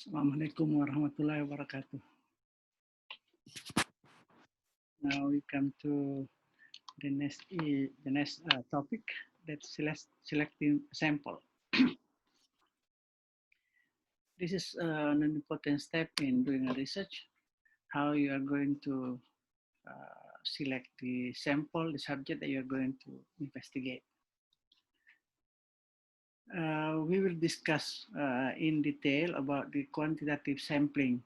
Assalamualaikum warahmatullahi wabarakatuh. Now we come to the next topic, that's selecting sample. This is an important step in doing a research, how you are going to select the sample, the subject that you are going to investigate. We will discuss in detail about the quantitative sampling,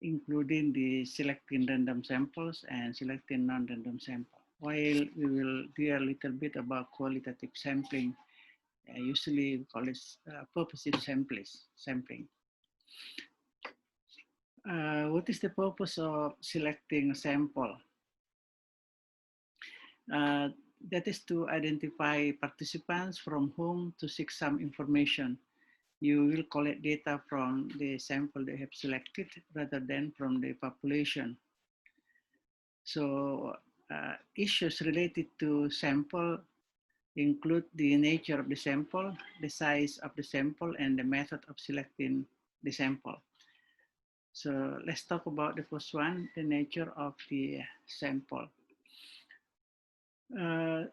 including the selecting random samples and selecting non-random sample. While we will do a little bit about qualitative sampling, usually we call it purposive sampling. What is the purpose of selecting a sample? That is to identify participants from whom to seek some information. You will collect data from the sample they have selected rather than from the population. So issues related to sample include the nature of the sample, the size of the sample, and the method of selecting the sample. So let's talk about the first one, the nature of the sample.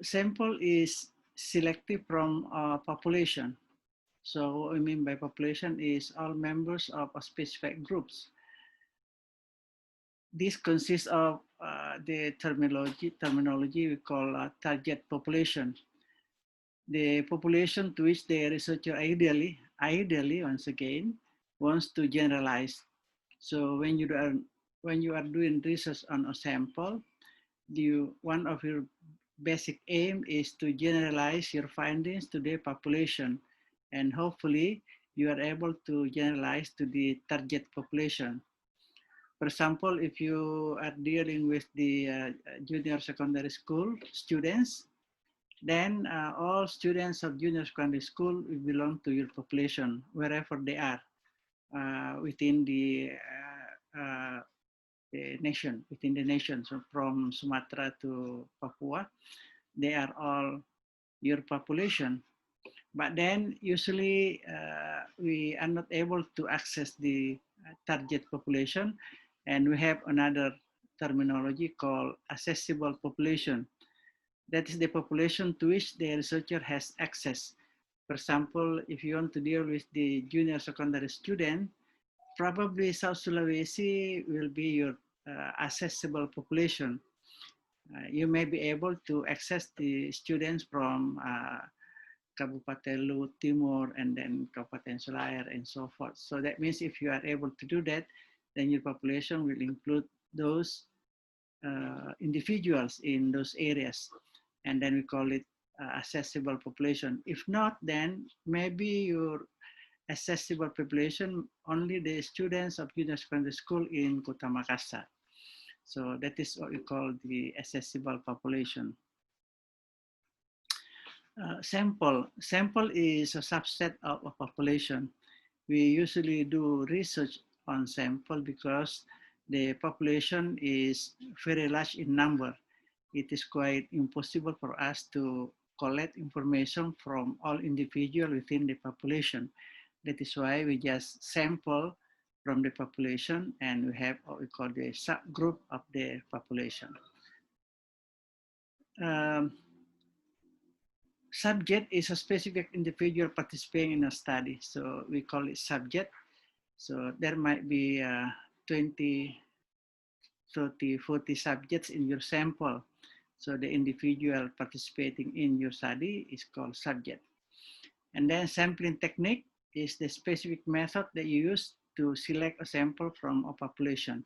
Sample is selected from a population. So what we mean by population is all members of a specific groups. This consists of the terminology we call target population. The population to which the researcher ideally once again wants to generalize. So when you are doing research on a sample, one of your basic aim is to generalize your findings to the population, and hopefully you are able to generalize to the target population. For example, if you are dealing with the junior secondary school students, then all students of junior secondary school will belong to your population, wherever they are within the nation, so from Sumatra to Papua, they are all your population. But then usually we are not able to access the target population, and we have another terminology called accessible population. That is the population to which the researcher has access. For example, if you want to deal with the junior secondary student, probably South Sulawesi will be your accessible population. You may be able to access the students from Kabupaten Luhut Timur and then Kabupaten Selayar and so forth. So that means if you are able to do that, then your population will include those individuals in those areas. And then we call it accessible population. If not, then maybe your accessible population only the students of junior secondary school in Kota Makassar. So that is what we call the accessible population. Sample is a subset of a population. We usually do research on sample because the population is very large in number. It is quite impossible for us to collect information from all individuals within the population. That is why we just sample from the population, and we have what we call the subgroup of the population. Subject is a specific individual participating in a study, so we call it subject. So there might be 20, 30, 40 subjects in your sample. So the individual participating in your study is called subject. And then sampling technique is the specific method that you use to select a sample from a population.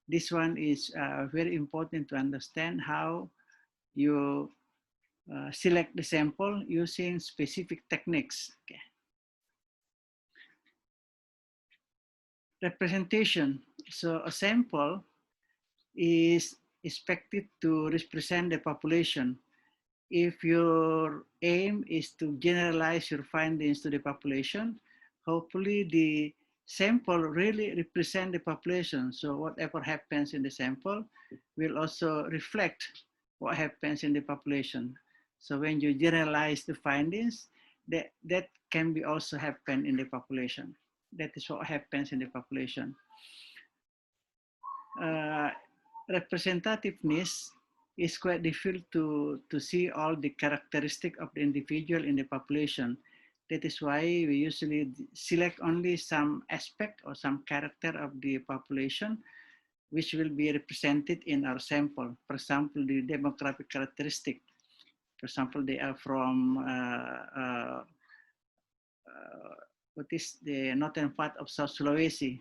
This one is very important to understand how you select the sample using specific techniques. Okay. Representation. So a sample is expected to represent the population. If your aim is to generalize your findings to the population, hopefully the sample really represent the population. So whatever happens in the sample will also reflect what happens in the population. So when you generalize the findings, that can be also happen in the population. That is what happens in the population. Representativeness is quite difficult to see all the characteristic of the individual in the population. That is why we usually select only some aspect or some character of the population which will be represented in our sample. For example, the demographic characteristic. For example, they are from what is the northern part of South Sulawesi,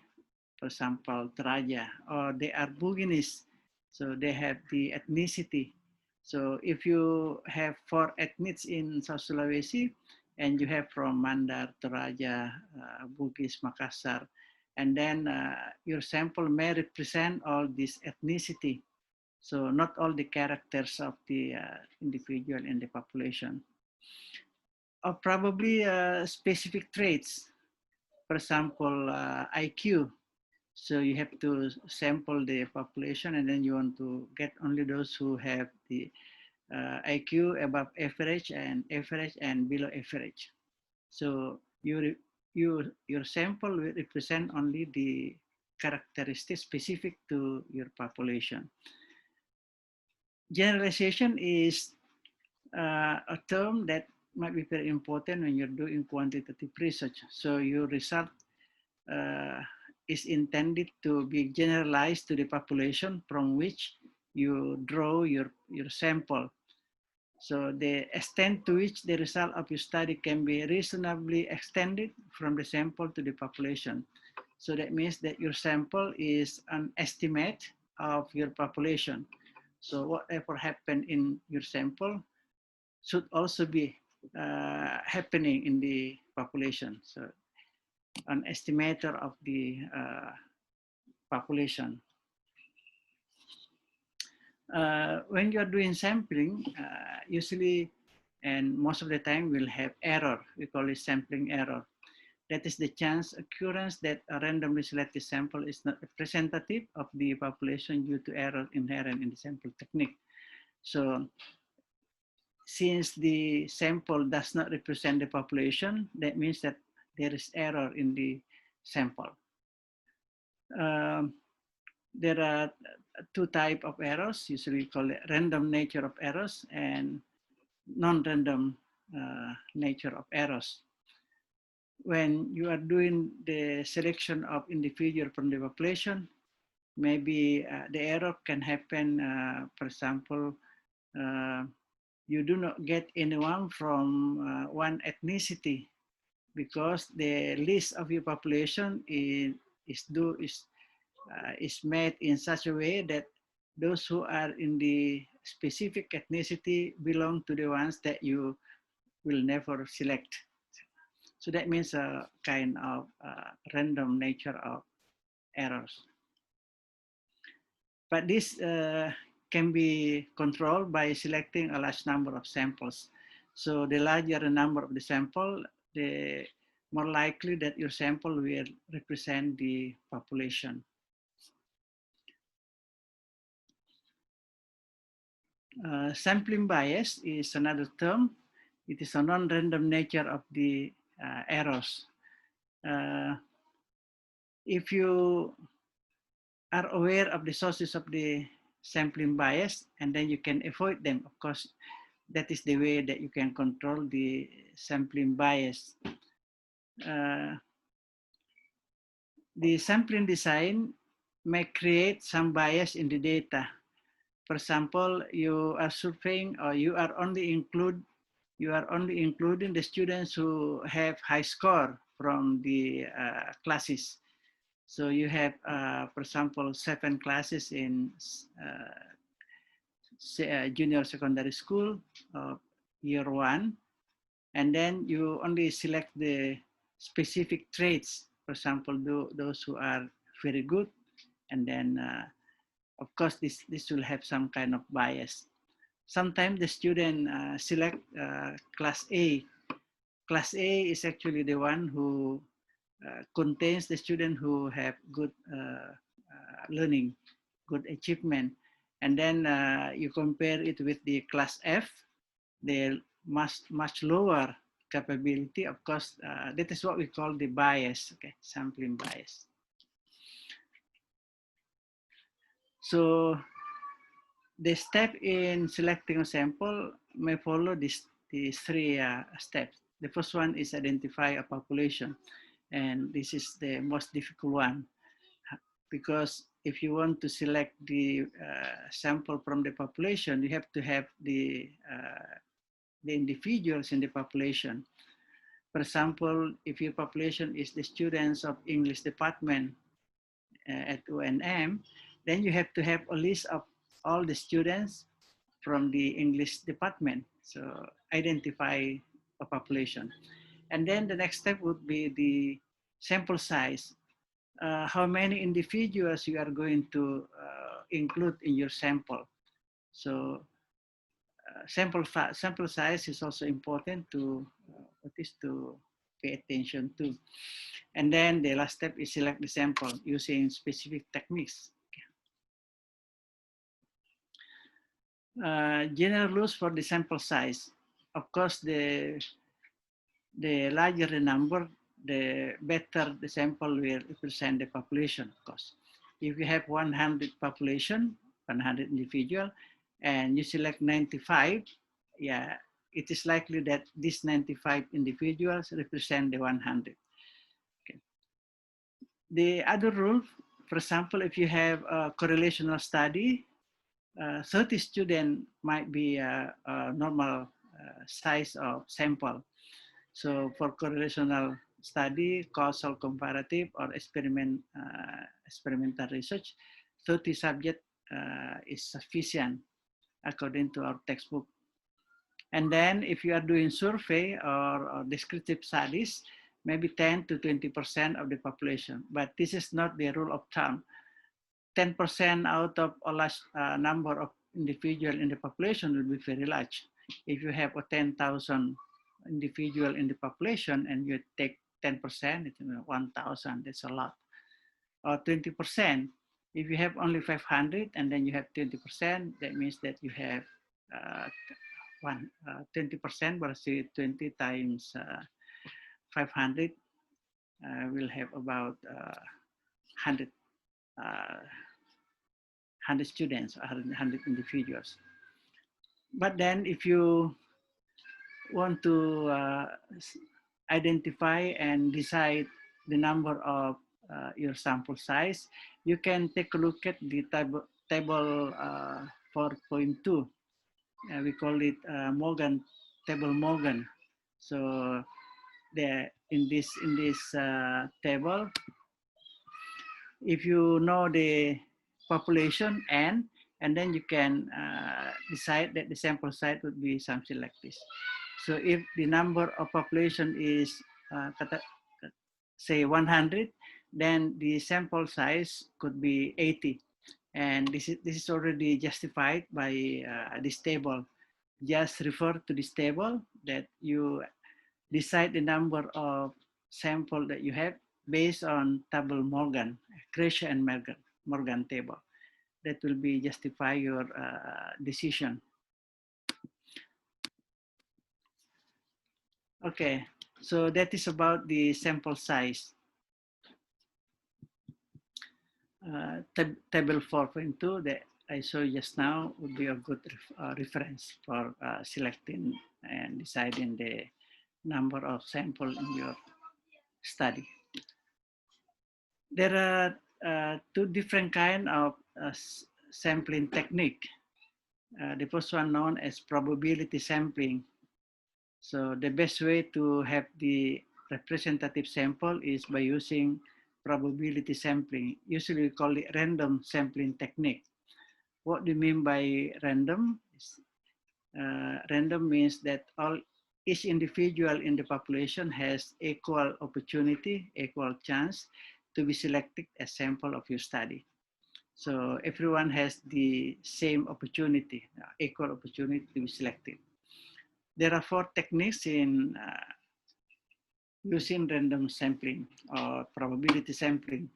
for example, Toraja, or they are Bugis, so they have the ethnicity. So if you have 4 ethnics in South Sulawesi, and you have from Mandar, Toraja, Bugis, Makassar, and then your sample may represent all this ethnicity. So not all the characters of the individual in the population. Or probably specific traits, for example, IQ. So you have to sample the population and then you want to get only those who have the IQ above average and below average. So your sample will represent only the characteristics specific to your population. Generalization is a term that might be very important when you're doing quantitative research. So your result is intended to be generalized to the population from which you draw your sample. So the extent to which the result of your study can be reasonably extended from the sample to the population. So that means that your sample is an estimate of your population. So whatever happened in your sample should also be happening in the population. So an estimator of the population. When you are doing sampling, usually and most of the time we'll have error. We call it sampling error. That is the chance occurrence that a randomly selected sample is not representative of the population due to error inherent in the sample technique. So since the sample does not represent the population, that means that there is error in the sample. There are 2 types of errors, usually called random nature of errors and non-random nature of errors. When you are doing the selection of individual from the population, maybe the error can happen, for example, you do not get anyone from one ethnicity because the list of your population is made in such a way that those who are in the specific ethnicity belong to the ones that you will never select. So that means a kind of random nature of errors. But this can be controlled by selecting a large number of samples. So the larger the number of the sample, the more likely that your sample will represent the population. Sampling bias is another term. It is a non-random nature of the errors. If you are aware of the sources of the sampling bias, and then you can avoid them, of course, that is the way that you can control the sampling bias. The sampling design may create some bias in the data. For example, you are surveying or you are only including the students who have high score from the classes. So you have, for example, 7 classes in junior secondary school, year 1, and then you only select the specific traits. For example, those who are very good, and then of course this will have some kind of bias. Sometimes the student select class A. Class A is actually the one who contains the student who have good learning, good achievement. And then you compare it with the class F, they're much lower capability. Of course, that is what we call the bias, okay, sampling bias. So the step in selecting a sample may follow these three steps. The first one is identify a population, and this is the most difficult one, because if you want to select the sample from the population, you have to have the individuals in the population. For example, if your population is the students of English department at UNM, then you have to have a list of all the students from the English department. So identify a population. And then the next step would be the sample size. How many individuals you are going to include in your sample. So sample size is also important to to pay attention to. And then the last step is select the sample using specific techniques. General rules for the sample size. Of course, the larger the number, the better the sample will represent the population, of course. If you have 100 population, 100 individual, and you select 95, yeah, it is likely that these 95 individuals represent the 100. Okay. The other rule, for example, if you have a correlational study, 30 students might be a normal size of sample. So for correlational study, causal comparative, or experimental research, 30 subjects is sufficient according to our textbook. And then if you are doing survey or descriptive studies, maybe 10 to 20% of the population. But this is not the rule of thumb. 10% out of a large number of individuals in the population will be very large. If you have a 10,000 individual in the population and you take 10%, it's 1,000, that's a lot. Or 20%, if you have only 500 and then you have 20%, that means that you have 20% versus 20 times 500 will have about 100 students, 100 individuals. But then if you want to identify and decide the number of your sample size, you can take a look at the table 4.2. We call it table Morgan. So in this table, if you know the population N, and then you can decide that the sample size would be something like this. So if the number of population is say 100, then the sample size could be 80. And this is already justified by this table. Just refer to this table that you decide the number of sample that you have based on table Morgan, Krejci and Morgan table. That will be justify your decision. Okay, so that is about the sample size. Table 4.2 that I showed just now would be a good reference for selecting and deciding the number of samples in your study. There are two different kinds of sampling technique. The first one known as probability sampling. So the best way to have the representative sample is by using probability sampling. Usually we call it random sampling technique. What do you mean by random? Random means that each individual in the population has equal opportunity, equal chance to be selected as sample of your study. So everyone has the same opportunity, equal opportunity to be selected. There are 4 techniques in using random sampling or probability sampling.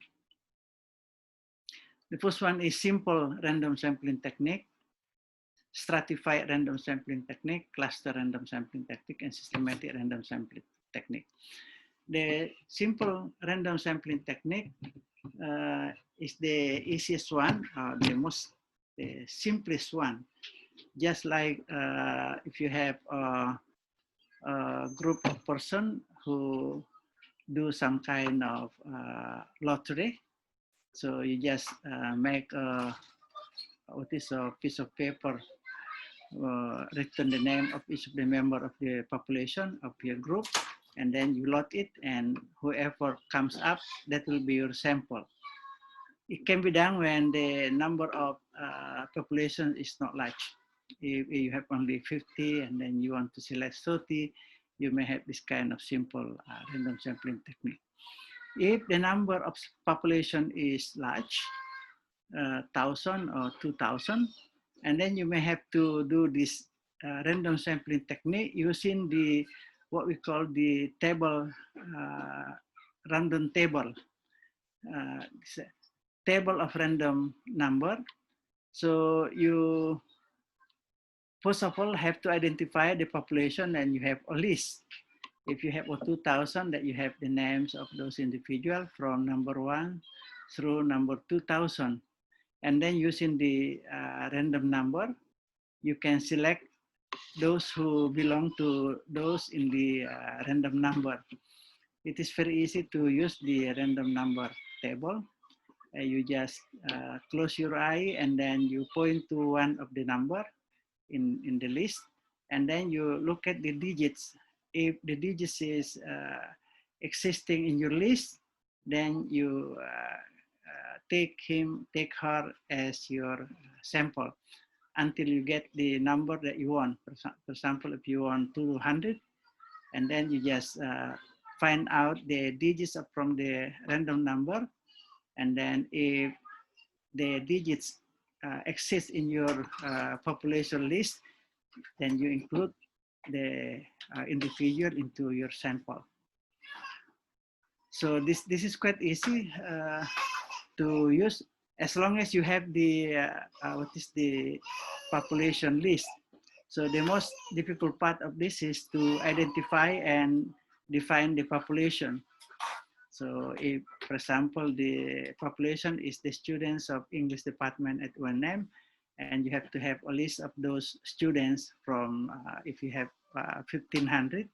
The first one is simple random sampling technique. stratified random sampling technique, cluster random sampling technique, and systematic random sampling technique. The simple random sampling technique is the easiest one, the simplest one. Just like if you have a group of person who do some kind of lottery, so you just make a piece of paper, written the name of each of the member of the population of your group, and then you lot it, and whoever comes up, that will be your sample. It can be done when the number of population is not large. If you have only 50 and then you want to select 30, you may have this kind of simple random sampling technique. If the number of population is large, 1,000 or 2,000, and then you may have to do this random sampling technique using the what we call the table, random table, table of random number. So you first of all have to identify the population, and you have a list. If you have a 2,000, that you have the names of those individuals from number 1 through number 2,000. And then using the random number, you can select those who belong to those in the random number. It is very easy to use the random number table. You just close your eye and then you point to one of the number in the list, and then you look at the digits. If the digits is existing in your list, then you take her as your sample until you get the number that you want. For example, if you want 200, and then you just find out the digits from the random number, and then if the digits exist in your population list, then you include the individual into your sample. So this is quite easy to use, as long as you have the what is the population list. So the most difficult part of this is to identify and define the population. So if, for example, the population is the students of English department at UNM, and you have to have a list of those students from, if you have 1,500,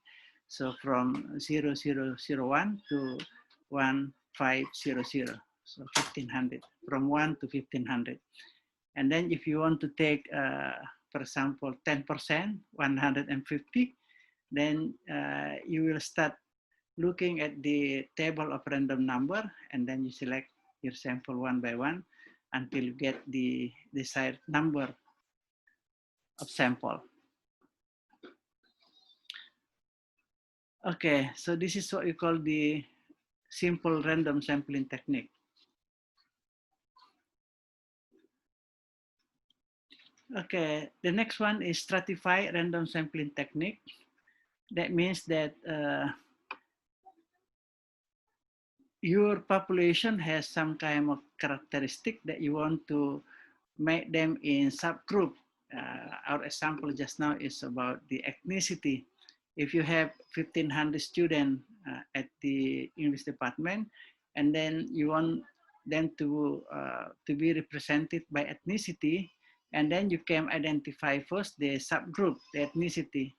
so from 0001 to 1500, so 1,500, from 1 to 1,500. And then if you want to take, for example, 10%, 150, then you will start looking at the table of random number, and then you select your sample one by one until you get the desired number of sample. Okay, so this is what we call the simple random sampling technique. Okay, the next one is stratified random sampling technique. That means that your population has some kind of characteristic that you want to make them in subgroup. Our example just now is about the ethnicity. If you have 1,500 students at the English department, and then you want them to be represented by ethnicity, and then you can identify first the subgroup, the ethnicity.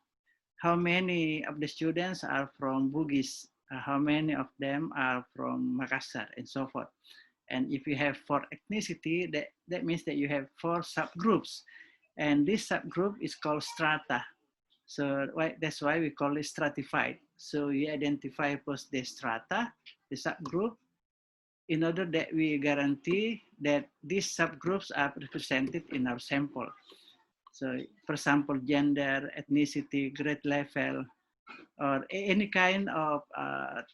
How many of the students are from Bugis? How many of them are from Makassar, and so forth. And if you have 4 ethnicity, that means that you have 4 subgroups. And this subgroup is called strata. So that's why we call it stratified. So you identify first the strata, the subgroup, in order that we guarantee that these subgroups are represented in our sample. So for example, gender, ethnicity, grade level, or any kind of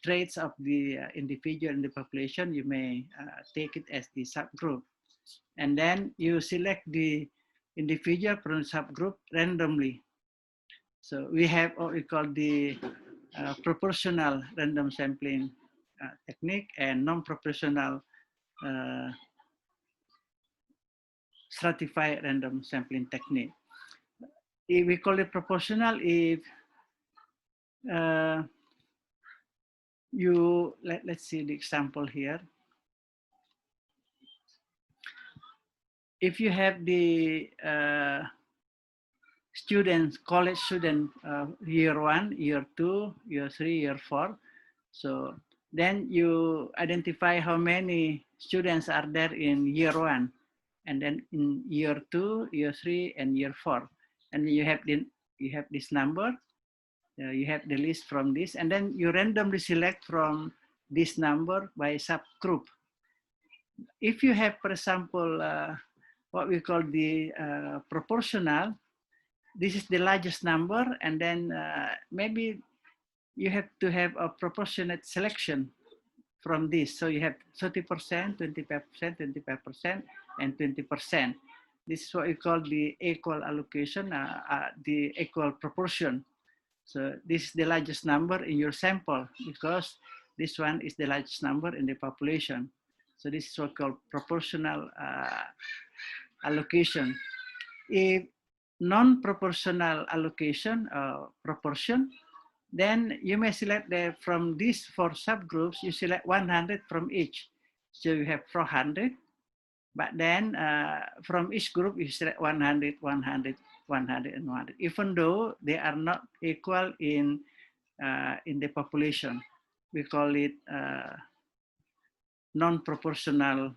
traits of the individual in the population, you may take it as the subgroup. And then you select the individual from subgroup randomly. So we have what we call the proportional random sampling technique and non-proportional stratified random sampling technique. we call it proportional if let's see the example here. If you have the students, college student, year 1, year 2, year 3, year 4. So then you identify how many students are there in year 1, and then in year 2, year 3, and year 4. And you have this number. You have the list from this, and then you randomly select from this number by subgroup. If you have, for example, what we call the proportional, this is the largest number, and then maybe you have to have a proportionate selection from this. So you have 30%, 25%, 25%, and 20%. This is what we call the equal allocation, the equal proportion. So this is the largest number in your sample because this one is the largest number in the population. So this is what we call proportional allocation. If non-proportional allocation, proportion, then you may select from these 4 subgroups, you select 100 from each. So you have 400, but then from each group, you select 100, 100, 100, and 100, even though they are not equal in the population. We call it non-proportional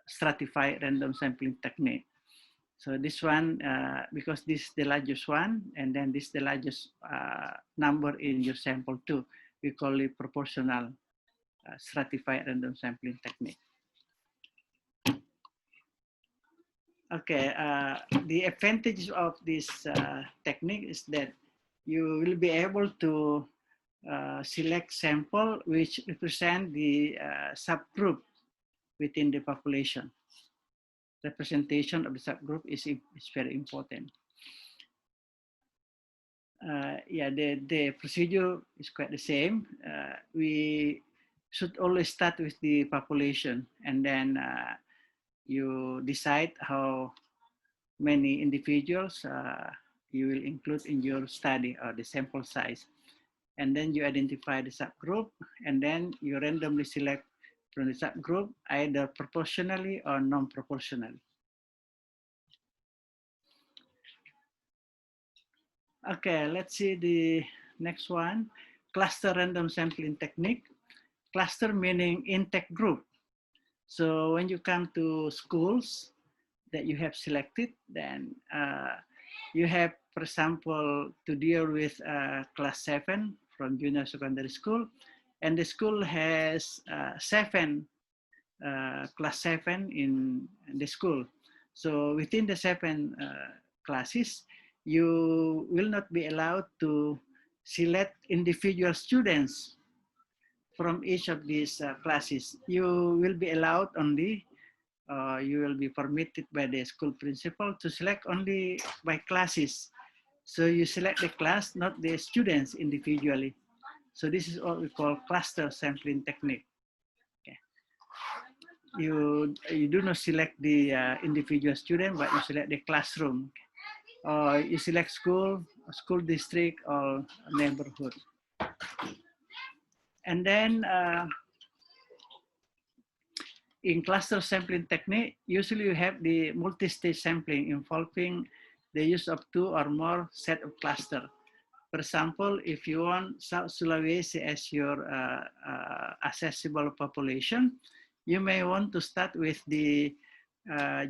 stratified random sampling technique. So this one, because this is the largest one, and then this is the largest number in your sample too, we call it proportional stratified random sampling technique. Okay, the advantage of this technique is that you will be able to select sample which represent the subgroup within the population. Representation of the subgroup is very important. Yeah, the procedure is quite the same. We should always start with the population, and then you decide how many individuals you will include in your study or the sample size. And then you identify the subgroup, and then you randomly select from the subgroup either proportionally or non-proportionally. Okay, let's see the next one. Cluster random sampling technique. Cluster meaning intake group. So when you come to schools that you have selected, then you have, for example, to deal with class 7 from junior secondary school, and the school has 7 class 7 in the school. So within the 7 classes, you will not be allowed to select individual students from each of these classes. You will be allowed only, you will be permitted by the school principal to select only by classes. So you select the class, not the students individually. So this is what we call cluster sampling technique. Okay. You do not select the individual student, but you select the classroom. Or you select school district, or neighborhood. And then in cluster sampling technique, usually you have the multi-stage sampling involving the use of 2 or more set of cluster. For example, if you want South Sulawesi as your accessible population, you may want to start with the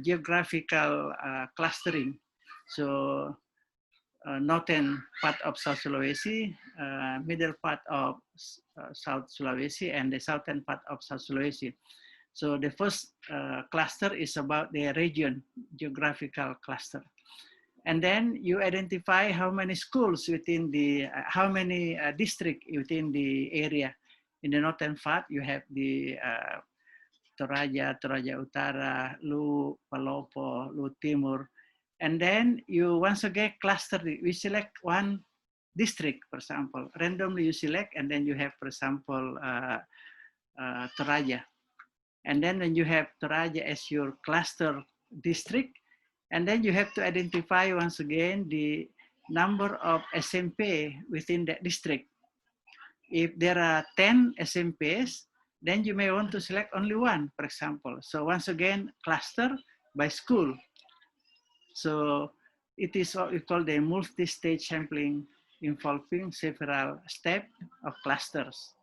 geographical clustering. So northern part of South Sulawesi, middle part of South Sulawesi, and the southern part of South Sulawesi. So the first cluster is about the region, geographical cluster. And then you identify how many schools within the, how many districts within the area. In the northern part, you have the Toraja, Toraja Utara, Lu, Palopo, Lu Timur. And then you once again cluster, we select one district, for example. Randomly you select, and then you have, for example, Toraja. And then when you have Toraja as your cluster district, And then you have to identify once again the number of SMP within that district. If there are 10 SMPs, then you may want to select only one, for example. So once again, cluster by school. So it is what we call the multi-stage sampling involving several steps of clusters.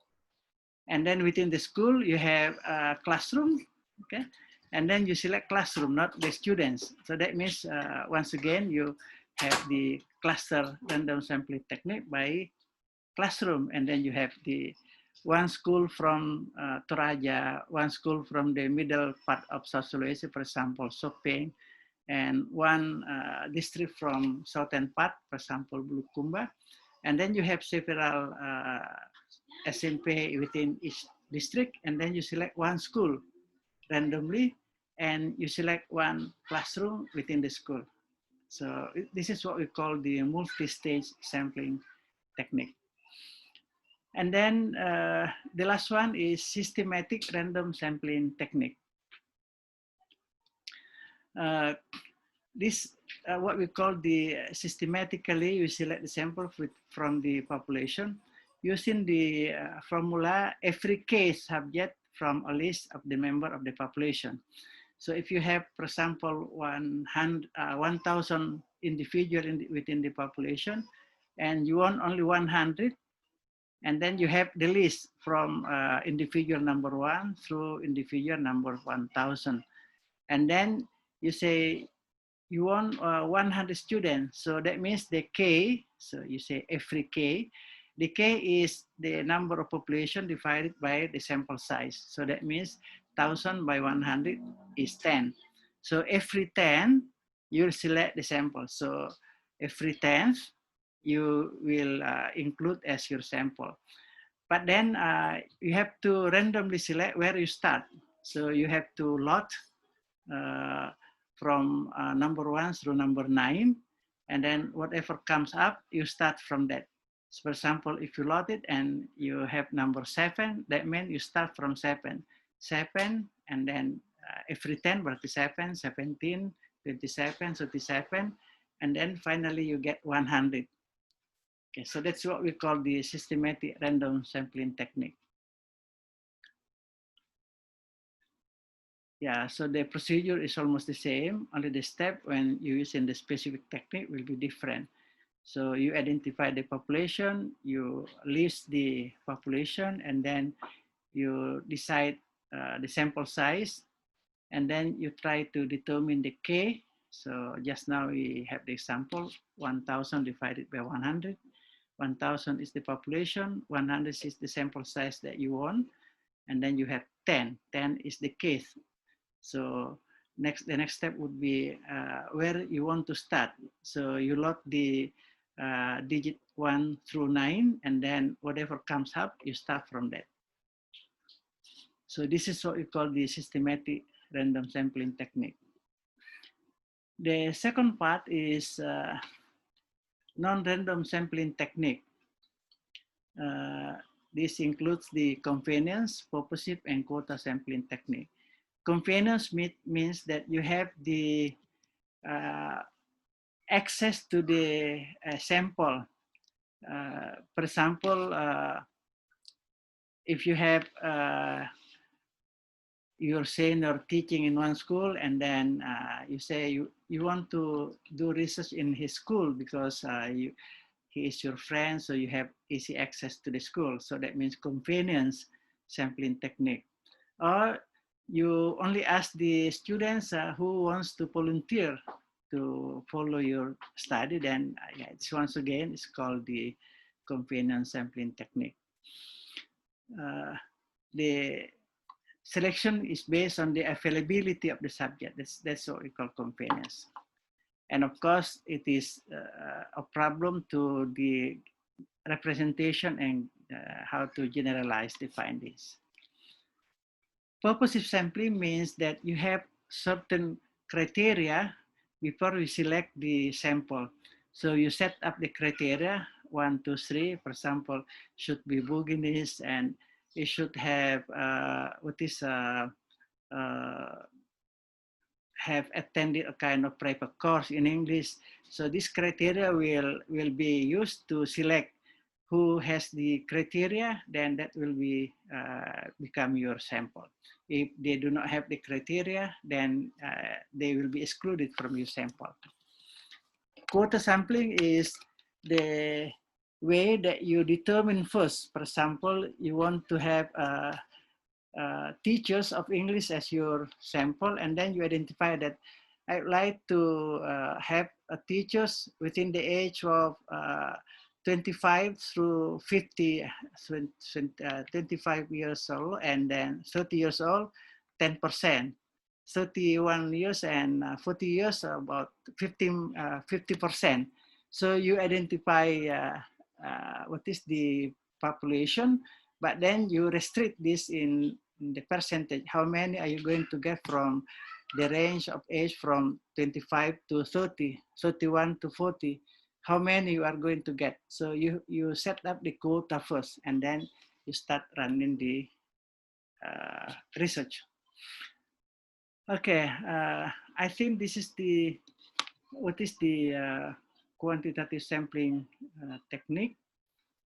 And then within the school, you have a classroom, okay? And then you select classroom, not the students. So that means, once again, you have the cluster random sampling technique by classroom. And then you have the one school from Toraja, one school from the middle part of South Sulawesi, for example, Sopeng, and one district from southern part, for example, Bulukumba. And then you have several SMP within each district, and then you select one school randomly, and you select one classroom within the school. So this is what we call the multi-stage sampling technique. And then the last one is systematic random sampling technique. This what we call the systematically, we select the sample from the population using the formula every case subject from a list of the member of the population. So if you have, for example, 1,000 individual within the population, and you want only 100, and then you have the list from individual number 1 through individual number 1,000. And then you say you want 100 students. So that means the K, so you say every K. The K is the number of population divided by the sample size. So that means 1,000 by 100 is 10. So every 10, you'll select the sample. So every 10th, you will include as your sample. But then you have to randomly select where you start. So you have to lot from number 1 through number 9, and then whatever comes up, you start from that. So for example, if you lot it and you have number 7, that means you start from 7, and then every 10 berarti 7, 17, 27, 37, and then finally you get 100. Okay, so that's what we call the systematic random sampling technique. Yeah, so the procedure is almost the same, only the step when you use in the specific technique will be different. So you identify the population, you list the population, and then you decide the sample size, and then you try to determine the K. So just now we have the example, 1,000 divided by 100. 1,000 is the population, 100 is the sample size that you want, and then you have 10. 10 is the case. So the next step would be where you want to start. So you load the digit 1 through 9, and then whatever comes up, you start from that. So this is what we call the systematic random sampling technique. The second part is non-random sampling technique. This includes the convenience, purposive, and quota sampling technique. Convenience means that you have the access to the sample. For example, if you have you're saying you're teaching in one school, and then you say you want to do research in his school because he is your friend, so you have easy access to the school. So that means convenience sampling technique. Or you only ask the students who wants to volunteer to follow your study, then yeah, it's once again, it's called the convenience sampling technique. The selection is based on the availability of the subject. That's what we call convenience. And of course, it is a problem to the representation and how to generalize the findings. Purposive sampling means that you have certain criteria before we select the sample. So you set up the criteria, 1, 2, 3, for example, should be Bugis, and it should have have attended a kind of private course in English. So this criteria will be used to select who has the criteria, then that will be become your sample. If they do not have the criteria, then they will be excluded from your sample. Quota sampling is the way that you determine first. For example, you want to have teachers of English as your sample, and then you identify that I'd like to have teachers within the age of 25 through 50, 25 years old, and then 30 years old, 10%. 31 years and 40 years, about 50%. So you identify what is the population, but then you restrict this in the percentage. How many are you going to get from the range of age from 25 to 30, 31 to 40? How many you are going to get? So you set up the quota first, and then you start running the research. Okay, I think this is what is the quantitative sampling technique.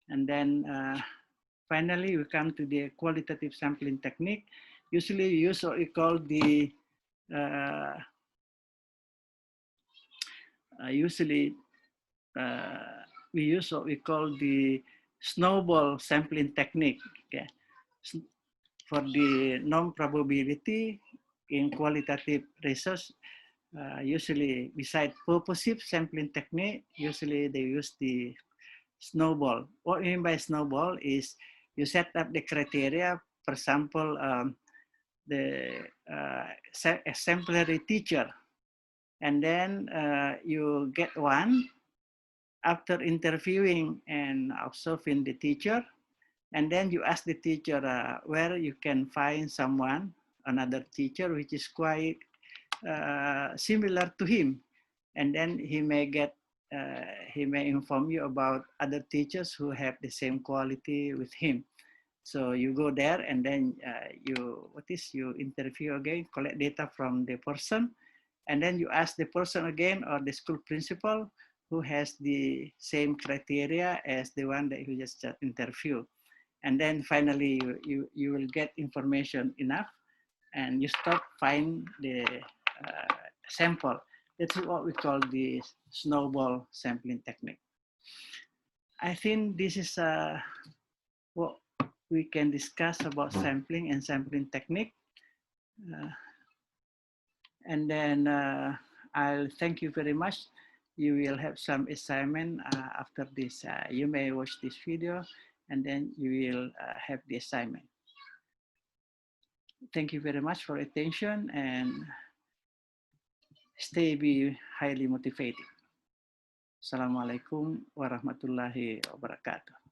And then finally, we come to the qualitative sampling technique. Usually we use what we call the, we use what we call the snowball sampling technique. Okay. For the non-probability in qualitative research, usually beside purposive sampling technique, usually they use the snowball. What I mean by snowball is you set up the criteria. For example, the exemplary teacher, and then you get one after interviewing and observing the teacher, and then you ask the teacher where you can find someone, another teacher, which is quite similar to him, and then he may inform you about other teachers who have the same quality with him. So you go there, and then you interview again, collect data from the person, and then you ask the person again, or the school principal, who has the same criteria as the one that you just interviewed. And then finally you will get information enough, and you stop find the sample. That's what we call the snowball sampling technique. I think this is what we can discuss about sampling and sampling technique. And then I'll thank you very much. You will have some assignment after this. You may watch this video, and then you will have the assignment. Thank you very much for attention, and be highly motivated. Assalamualaikum warahmatullahi wabarakatuh.